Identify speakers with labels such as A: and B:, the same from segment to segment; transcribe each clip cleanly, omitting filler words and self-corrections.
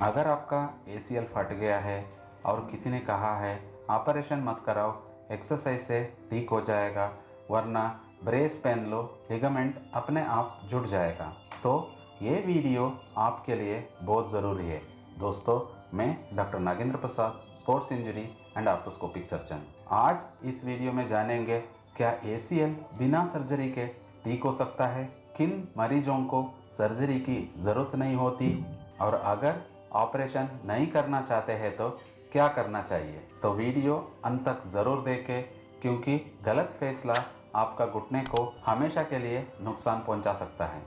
A: अगर आपका ACL फट गया है और किसी ने कहा है ऑपरेशन मत कराओ, एक्सरसाइज से ठीक हो जाएगा, वरना ब्रेस पहन लो, लिगामेंट अपने आप जुड़ जाएगा, तो ये वीडियो आपके लिए बहुत ज़रूरी है। दोस्तों, मैं doctor Nagendra Prasad, sports injury and arthroscopic surgeon. आज इस वीडियो में जानेंगे क्या ACL बिना सर्जरी के ठीक हो सकता है, किन मरीजों को सर्जरी की ज़रूरत नहीं होती, और अगर ऑपरेशन नहीं करना चाहते हैं तो क्या करना चाहिए। तो वीडियो अंत तक ज़रूर देखें, क्योंकि गलत फैसला आपका घुटने को हमेशा के लिए नुकसान पहुंचा सकता है।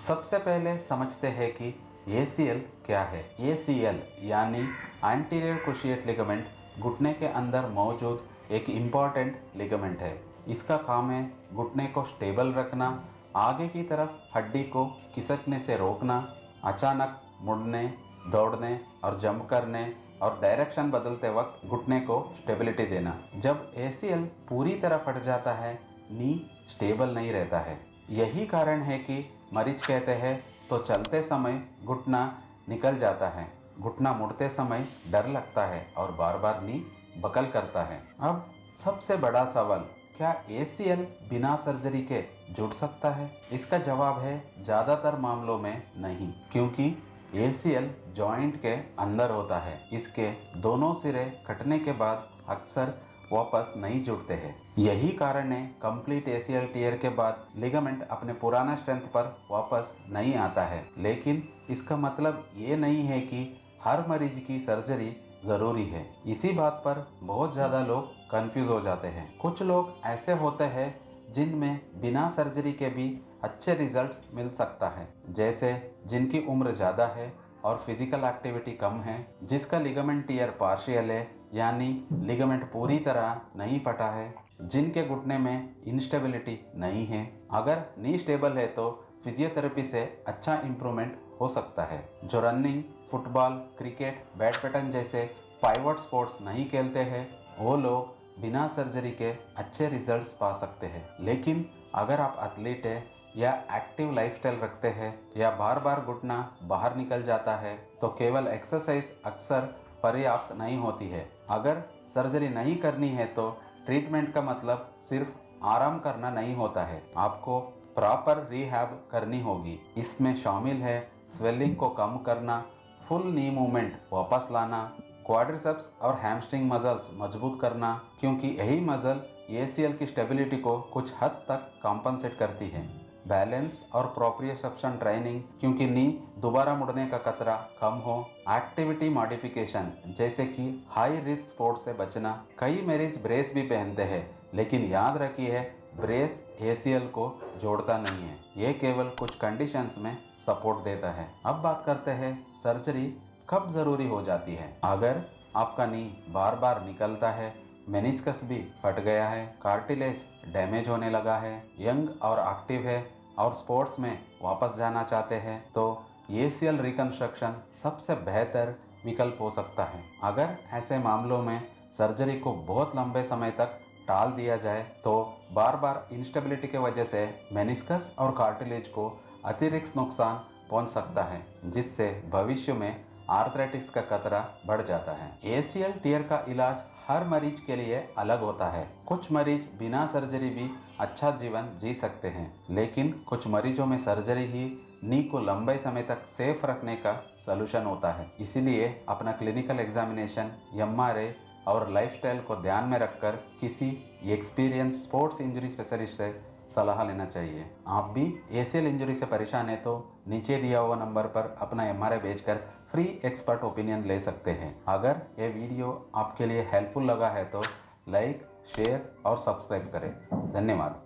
A: सबसे पहले समझते हैं कि ACL क्या है। ACL यानी एंटीरियर क्रूशिएट लिगामेंट घुटने के अंदर मौजूद एक इम्पॉर्टेंट लिगामेंट है। इसका काम है घुटने को स्टेबल रखना, आगे की तरफ हड्डी को खिसकने से रोकना, अचानक मुड़ने, दौड़ने और जंप करने और डायरेक्शन बदलते वक्त घुटने को स्टेबिलिटी देना। जब ACL पूरी तरह फट जाता है, नी स्टेबल नहीं रहता है। यही कारण है कि मरीज कहते हैं तो चलते समय घुटना निकल जाता है, घुटना मुड़ते समय डर लगता है और बार बार नी बकल करता है। अब सबसे बड़ा सवाल, क्या ACL बिना सर्जरी के जुड़ सकता है? इसका जवाब है ज़्यादातर मामलों में नहीं, क्योंकि ACL जॉइंट के अंदर होता है। इसके दोनों सिरे कटने के बाद अक्सर वापस नहीं जुड़ते हैं। यही कारण है कंप्लीट ACL टीयर के बाद लिगामेंट अपने पुराना स्ट्रेंथ पर वापस नहीं आता है। लेकिन इसका मतलब ये नहीं है कि हर मरीज की सर्जरी ज़रूरी है। इसी बात पर बहुत ज़्यादा लोग कंफ्यूज हो जाते हैं। कुछ लोग ऐसे होते हैं जिनमें बिना सर्जरी के भी अच्छे रिजल्ट्स मिल सकता है, जैसे जिनकी उम्र ज़्यादा है और फिजिकल एक्टिविटी कम है, जिसका लिगामेंट टीयर पार्शियल है यानी लिगामेंट पूरी तरह नहीं फटा है, जिनके घुटने में इंस्टेबिलिटी नहीं है। अगर नी स्टेबल है तो फिजियोथेरेपी से अच्छा इम्प्रूवमेंट हो सकता है। जो रनिंग, फुटबॉल, क्रिकेट, बैडमिंटन जैसे पाइवट स्पोर्ट्स नहीं खेलते हैं, वो लोग बिना सर्जरी के अच्छे रिजल्ट्स पा सकते हैं। लेकिन अगर आप एथलीट हैं या एक्टिव लाइफस्टाइल रखते हैं या बार बार घुटना बाहर निकल जाता है, तो केवल एक्सरसाइज अक्सर पर्याप्त नहीं होती है। अगर सर्जरी नहीं करनी है तो ट्रीटमेंट का मतलब सिर्फ आराम करना नहीं होता है, आपको प्रॉपर रिहैब करनी होगी। इसमें शामिल है स्वेलिंग को कम करना, फुल नी मूवमेंट वापस लाना, क्वाड्रिसेप्स और हैमस्ट्रिंग मसल्स मजबूत करना, क्योंकि यही मसल ACL की स्टेबिलिटी को कुछ हद तक कॉम्पनसेट करती है। बैलेंस और प्रोप्रियोसेप्शन ट्रेनिंग, क्योंकि नी दोबारा मुड़ने का खतरा कम हो। एक्टिविटी मॉडिफिकेशन, जैसे कि हाई रिस्क स्पोर्ट्स से बचना। कई मरीज ब्रेस भी पहनते हैं, लेकिन याद रखिए ब्रेस ACL को जोड़ता नहीं है, ये केवल कुछ कंडीशंस में सपोर्ट देता है। अब बात करते हैं सर्जरी कब ज़रूरी हो जाती है। अगर आपका नी बार बार निकलता है, मेनिस्कस भी फट गया है, कार्टिलेज डैमेज होने लगा है, यंग और एक्टिव है और स्पोर्ट्स में वापस जाना चाहते हैं, तो ACL रिकंस्ट्रक्शन सबसे बेहतर विकल्प हो सकता है। अगर ऐसे मामलों में सर्जरी को बहुत लंबे समय तक टाल दिया जाए तो बार बार इंस्टेबिलिटी की वजह से मेनिस्कस और कार्टिलेज को अतिरिक्त नुकसान पहुंच सकता है, जिससे भविष्य में आर्थराइटिस का खतरा बढ़ जाता है। ACL टीयर का इलाज हर मरीज के लिए अलग होता है। कुछ मरीज बिना सर्जरी भी अच्छा जीवन जी सकते हैं, लेकिन कुछ मरीजों में सर्जरी ही नी को लंबे समय तक सेफ रखने का सलूशन होता है। इसीलिए अपना क्लिनिकल एग्जामिनेशन, MRI और लाइफस्टाइल को ध्यान में रखकर किसी एक्सपीरियंस स्पोर्ट्स इंजरी स्पेशलिस्ट से सलाह लेना चाहिए। आप भी ACL इंजरी से परेशान है तो नीचे दिया हुआ नंबर पर अपना MRI भेजकर फ्री एक्सपर्ट ओपिनियन ले सकते हैं। अगर ये वीडियो आपके लिए हेल्पफुल लगा है तो लाइक, शेयर और सब्सक्राइब करें। धन्यवाद।